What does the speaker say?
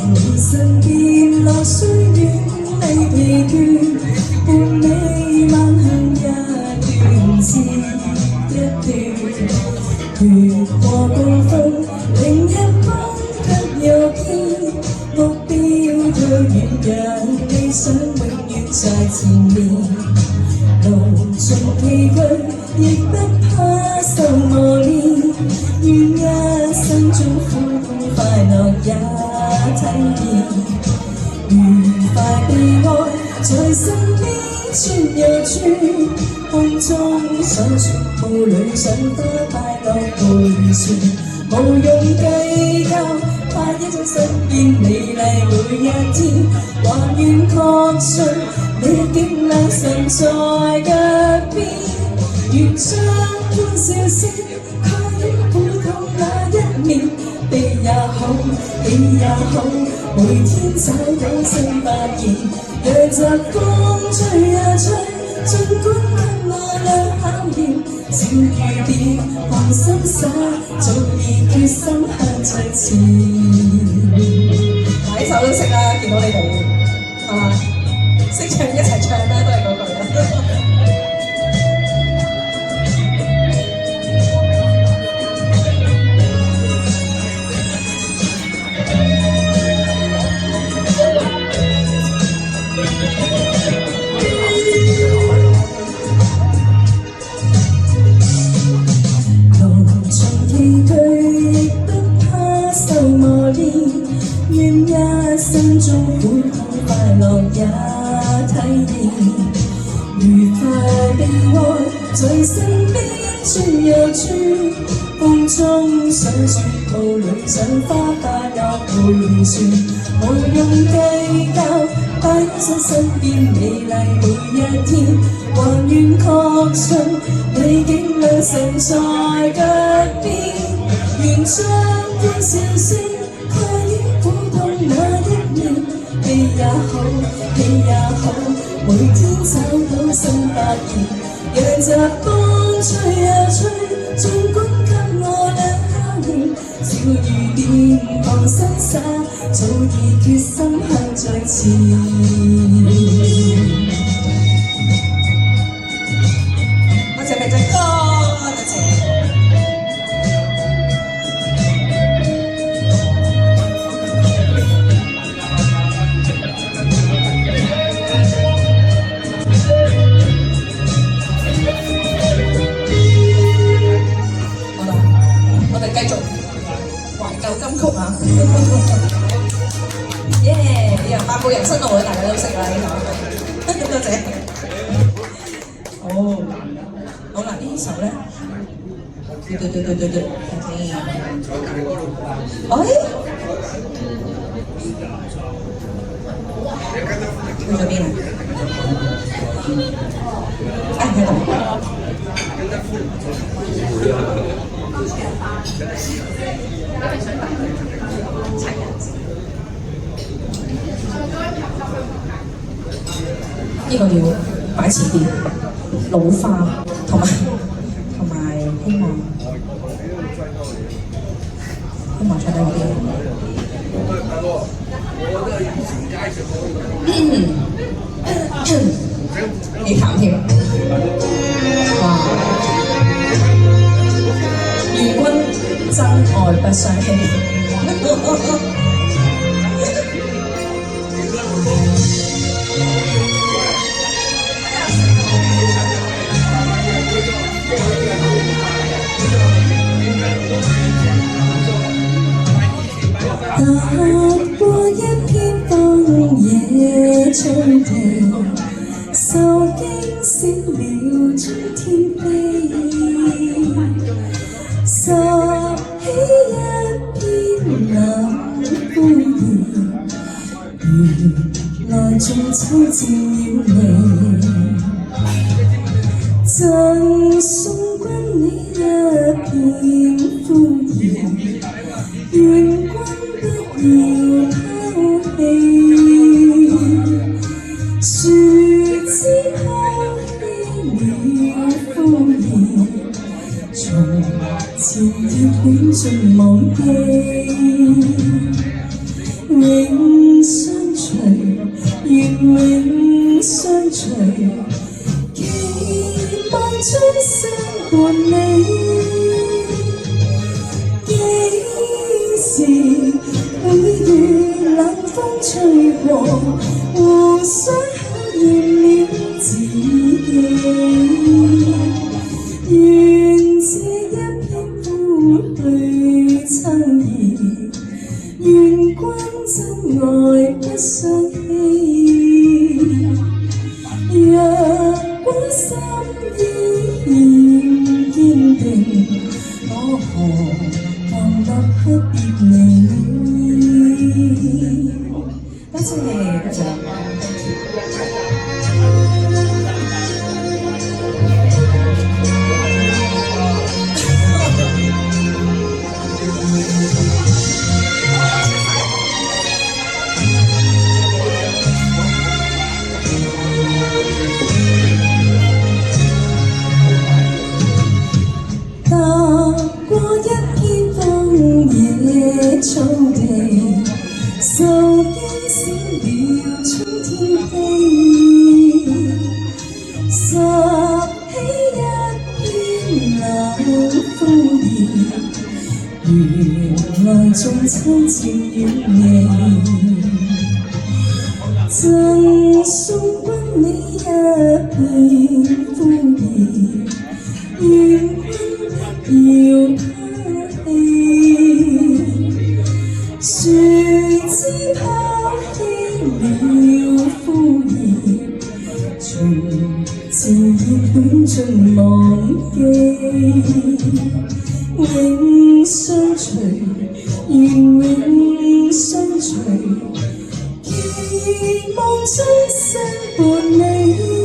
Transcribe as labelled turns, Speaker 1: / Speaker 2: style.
Speaker 1: 你身邊落水遠離疲倦，伴你漫行一段接一段，越過高峰，另一班卻又見目標推遠，讓理想永遠在前面。路盡崎嶇，亦不怕受磨練，願一生中苦痛快樂也體驗。愉快被愛在身邊穿又穿，空中想全部理想花快樂迴旋，無用計較，拍一張身邊美麗每一天，還願確信你景亮神在腳邊，願將歡笑聲蓋掩苦痛那一面，悲也好，喜也好，每天找到新發現，讓疾風吹呀吹，儘管給我倆考驗，小雨點放心灑，早已決心向最前。嗱，呢首都識啦，見到你哋係嘛？識唱一齊唱啦，都係嗰句啦。路盡崎嶇，亦不怕受磨練，願一生中苦痛快樂也體驗，愉快被愛在身邊轉又轉，風中想雪步裏想花快樂迴旋，無用計較，擺上身邊美麗每一天，還願確信你景亮神在腳邊，願將歡笑聲蓋掩苦痛那一面，悲也好，喜也好，每天找到新發現，讓疾風吹呀吹，儘管給我倆考驗，小雨點放心灑，早已決心向最前。多謝明仔哥，多謝。繼續懷舊金曲啊！耶！漫步人生路大家都識啦呢首，多謝。好，好啦，呢首咧，對，哎，去咗邊啊？喺度。呢個要擺前邊，老化同埋希望唱得好啲。幾淡添，哇！願君真愛不相欺。踏過一片荒野草地，受驚醒了春天飛，拾起一片冷枯葉，原來仲秋漸遠離，贈送君你一片枯葉，願君不要拋棄，樹枝拋棄了枯葉，從前熱戀盡忘記，永伴你，幾時會遇冷風吹過，互相考驗了自己。願這一片枯去秋意，願君真愛不相欺。若果心依然堅定，我何妨立刻別離。多謝你，多謝。過一片荒野草地，受驚醒了衝天飛，拾起一片冷風兒，原來仲親切遠離，贈送君你一片枯葉，願君不要拋棄，誰知拋棄了枯葉，從前已捲盡忘記，永相隨，願永相隨，期望終生伴你。